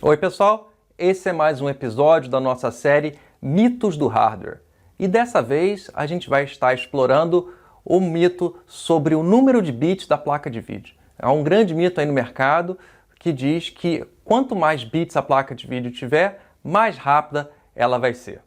Oi pessoal, esse é mais um episódio da nossa série Mitos do Hardware. E dessa vez a gente vai estar explorando o mito sobre o número de bits da placa de vídeo. Há um grande mito aí no mercado que diz que quanto mais bits a placa de vídeo tiver, mais rápida ela vai ser.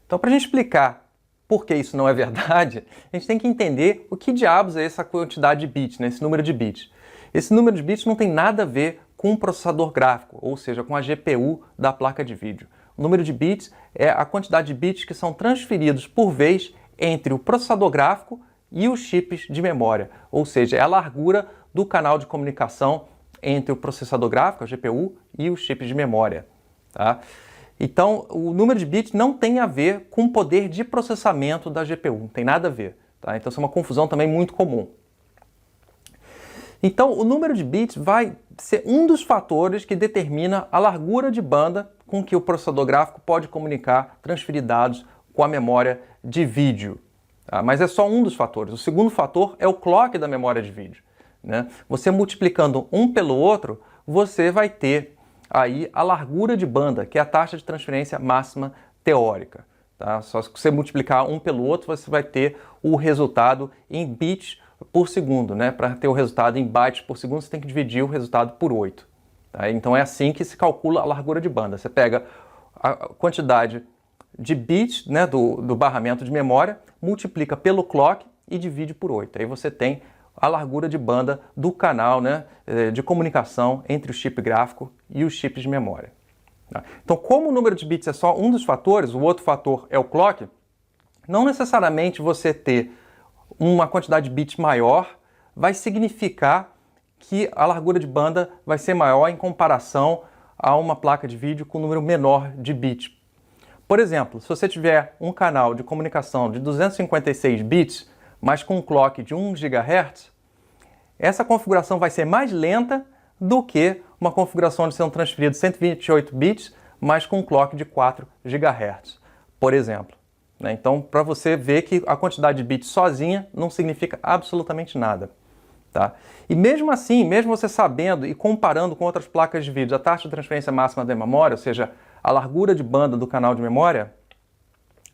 Então, para a gente explicar por que isso não é verdade, a gente tem que entender o que diabos é essa quantidade de bits, né? Esse número de bits. Esse número de bits não tem nada a ver com o processador gráfico, ou seja, com a GPU da placa de vídeo. O número de bits é a quantidade de bits que são transferidos por vez entre o processador gráfico e os chips de memória, ou seja, é a largura do canal de comunicação entre o processador gráfico, a GPU, e os chips de memória. Tá? Então, o número de bits não tem a ver com o poder de processamento da GPU, não tem nada a ver. Tá? Então, isso é uma confusão também muito comum. Então, o número de bits vai ser um dos fatores que determina a largura de banda com que o processador gráfico pode comunicar, transferir dados com a memória de vídeo. Tá? Mas é só um dos fatores. O segundo fator é o clock da memória de vídeo. Né? Você multiplicando um pelo outro, você vai ter aí a largura de banda, que é a taxa de transferência máxima teórica. Tá? Só se você multiplicar um pelo outro, você vai ter o resultado em bits por segundo, né? Para ter o resultado em bytes por segundo, você tem que dividir o resultado por 8. Tá? Então é assim que se calcula a largura de banda. Você pega a quantidade de bits, né, do barramento de memória, multiplica pelo clock e divide por 8. Aí você tem a largura de banda do canal, né, de comunicação entre o chip gráfico e os chips de memória. Tá? Então, como o número de bits é só um dos fatores, o outro fator é o clock, não necessariamente você ter uma quantidade de bits maior vai significar que a largura de banda vai ser maior em comparação a uma placa de vídeo com um número menor de bits. Por exemplo, se você tiver um canal de comunicação de 256 bits, mas com um clock de 1 GHz, essa configuração vai ser mais lenta do que uma configuração onde são transferidos 128 bits, mas com um clock de 4 GHz, por exemplo. Então, para você ver que a quantidade de bits sozinha não significa absolutamente nada. Tá? E mesmo assim, mesmo você sabendo e comparando com outras placas de vídeo a taxa de transferência máxima da memória, ou seja, a largura de banda do canal de memória,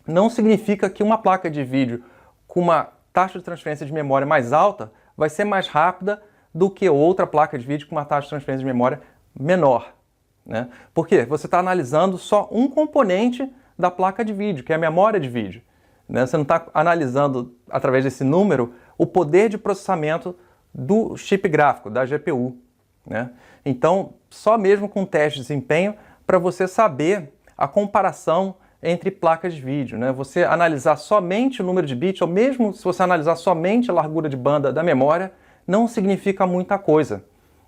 não significa que uma placa de vídeo com uma taxa de transferência de memória mais alta vai ser mais rápida do que outra placa de vídeo com uma taxa de transferência de memória menor. Né? Por quê? Você está analisando só um componente da placa de vídeo, que é a memória de vídeo. Né? Você não está analisando, através desse número, o poder de processamento do chip gráfico, da GPU. Né? Então, só mesmo com teste de desempenho para você saber a comparação entre placas de vídeo. Né? Você analisar somente o número de bits, ou mesmo se você analisar somente a largura de banda da memória, não significa muita coisa.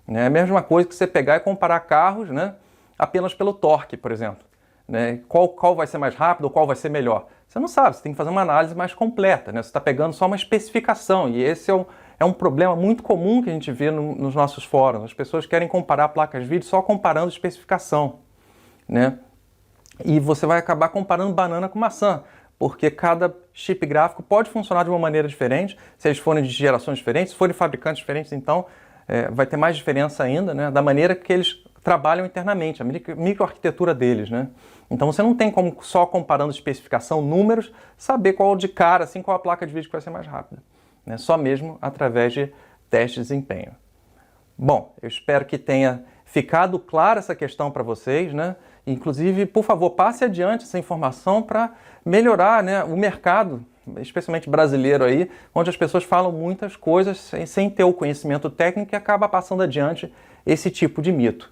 Né? É a mesma coisa que você pegar e comparar carros, né, apenas pelo torque, por exemplo. Né? Qual vai ser mais rápido ou qual vai ser melhor? Você não sabe, você tem que fazer uma análise mais completa. Né? Você está pegando só uma especificação, e esse é um problema muito comum que a gente vê nos nossos fóruns. As pessoas querem comparar placas de vídeo só comparando especificação. Né? E você vai acabar comparando banana com maçã, porque cada chip gráfico pode funcionar de uma maneira diferente, se eles forem de gerações diferentes, se forem de fabricantes diferentes, então vai ter mais diferença ainda, né, da maneira que eles trabalham internamente, a microarquitetura deles. Né? Então você não tem como, só comparando especificação, números, saber qual de cara, assim, qual a placa de vídeo que vai ser mais rápida. Né? Só mesmo através de teste de desempenho. Bom, eu espero que tenha ficado clara essa questão para vocês, né? Inclusive, por favor, passe adiante essa informação para melhorar, né, o mercado, especialmente brasileiro aí, onde as pessoas falam muitas coisas sem ter o conhecimento técnico e acaba passando adiante esse tipo de mito.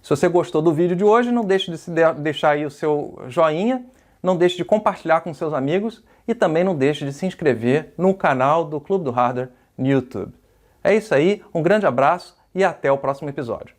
Se você gostou do vídeo de hoje, não deixe de deixar aí o seu joinha, não deixe de compartilhar com seus amigos e também não deixe de se inscrever no canal do Clube do Hardware no YouTube. É isso aí, um grande abraço e até o próximo episódio.